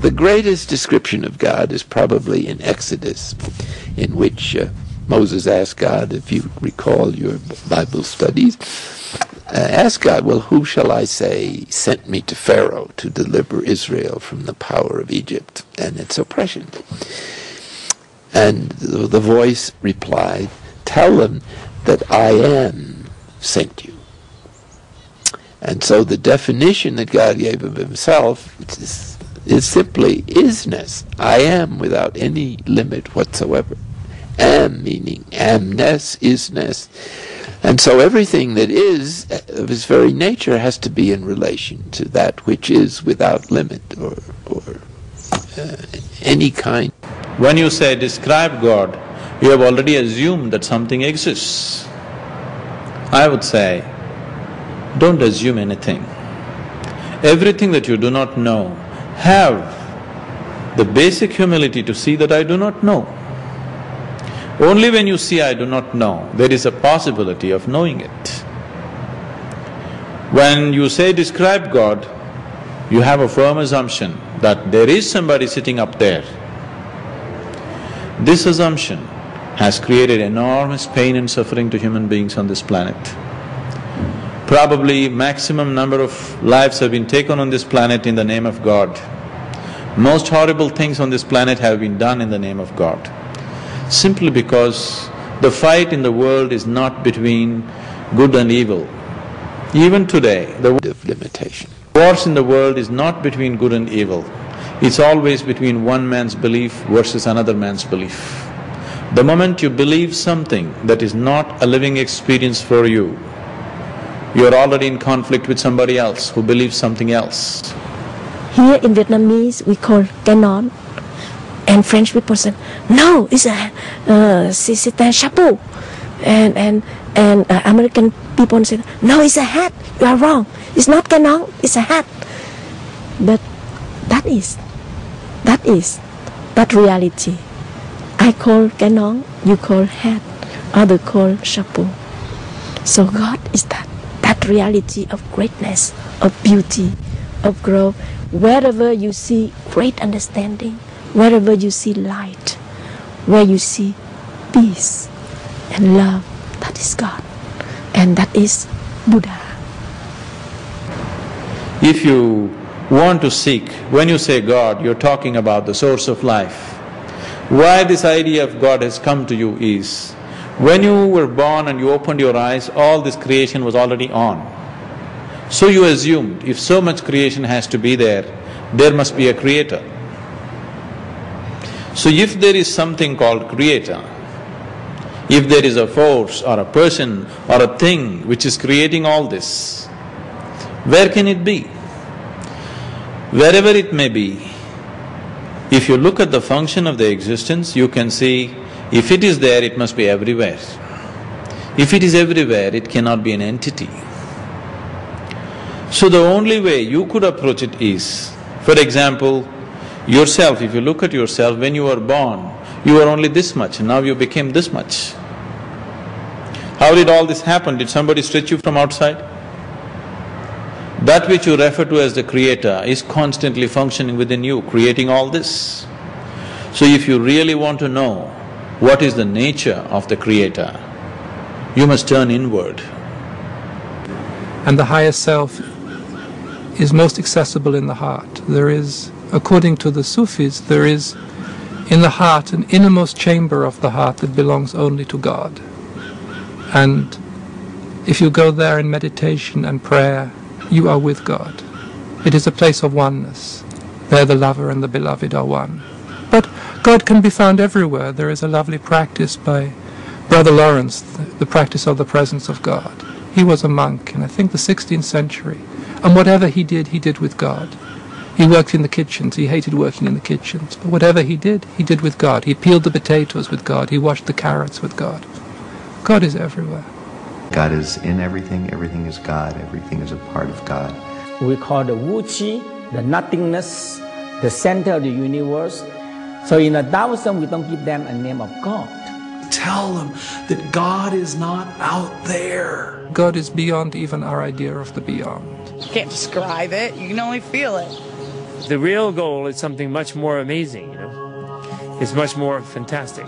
The greatest description of God is probably in Exodus, in which Moses asked God, if you recall your Bible studies, asked God, well, who shall I say sent me to Pharaoh to deliver Israel from the power of Egypt and its oppression? And the voice replied, tell them that I am sent you. And so the definition that God gave of himself is simply isness. I am without any limit whatsoever. Am meaning amness, isness. And so everything that is of his very nature has to be in relation to that which is without limit or any kind. When you say describe God, you have already assumed that something exists. I would say, don't assume anything. Everything that you do not know, have the basic humility to see that I do not know. Only when you see I do not know, there is a possibility of knowing it. When you say describe God, you have a firm assumption that there is somebody sitting up there. This assumption has created enormous pain and suffering to human beings on this planet. Probably maximum number of lives have been taken on this planet in the name of God. Most horrible things on this planet have been done in the name of God. Simply because the fight in the world is not between good and evil. Even today, the limitation. Wars in the world is not between good and evil. It's always between one man's belief versus another man's belief. The moment you believe something that is not a living experience for you, you're already in conflict with somebody else who believes something else. Here in Vietnamese we call canon, and French people say, no, it's c'est un chapeau. And American people say, no, it's a hat, you are wrong. It's not canon, it's a hat. But that is reality. I call canon, you call hat, other call chapeau. So God is that reality of greatness, of beauty, of growth. Wherever you see great understanding, wherever you see light, where you see peace and love, that is God, and that is Buddha. If you want to seek, when you say God, you're talking about the source of life. Why this idea of God has come to you is, when you were born and you opened your eyes, all this creation was already on. So you assumed, if so much creation has to be there must be a creator. So if there is something called creator, if there is a force or a person or a thing which is creating all this, where can it be? Wherever it may be, if you look at the function of the existence, you can see, if it is there, it must be everywhere. If it is everywhere, it cannot be an entity. So the only way you could approach it is, for example, yourself, if you look at yourself, when you were born, you were only this much, and now you became this much. How did all this happen? Did somebody stretch you from outside? That which you refer to as the creator is constantly functioning within you, creating all this. So if you really want to know what is the nature of the creator, you must turn inward. And the higher self is most accessible in the heart. There is, according to the Sufis, there is in the heart an innermost chamber of the heart that belongs only to God. And if you go there in meditation and prayer, you are with God. It is a place of oneness. There the lover and the beloved are one. But God can be found everywhere. There is a lovely practice by Brother Lawrence, the practice of the presence of God. He was a monk in, I think, the 16th century. And whatever he did with God. He worked in the kitchens, he hated working in the kitchens. But whatever he did with God. He peeled the potatoes with God, he washed the carrots with God. God is everywhere. God is in everything, everything is God, everything is a part of God. We call the Wu Chi, the nothingness, the center of the universe. So in the Taoism, we don't give them a name of God. Tell them that God is not out there. God is beyond even our idea of the beyond. You can't describe it, you can only feel it. The real goal is something much more amazing, you know. It's much more fantastic.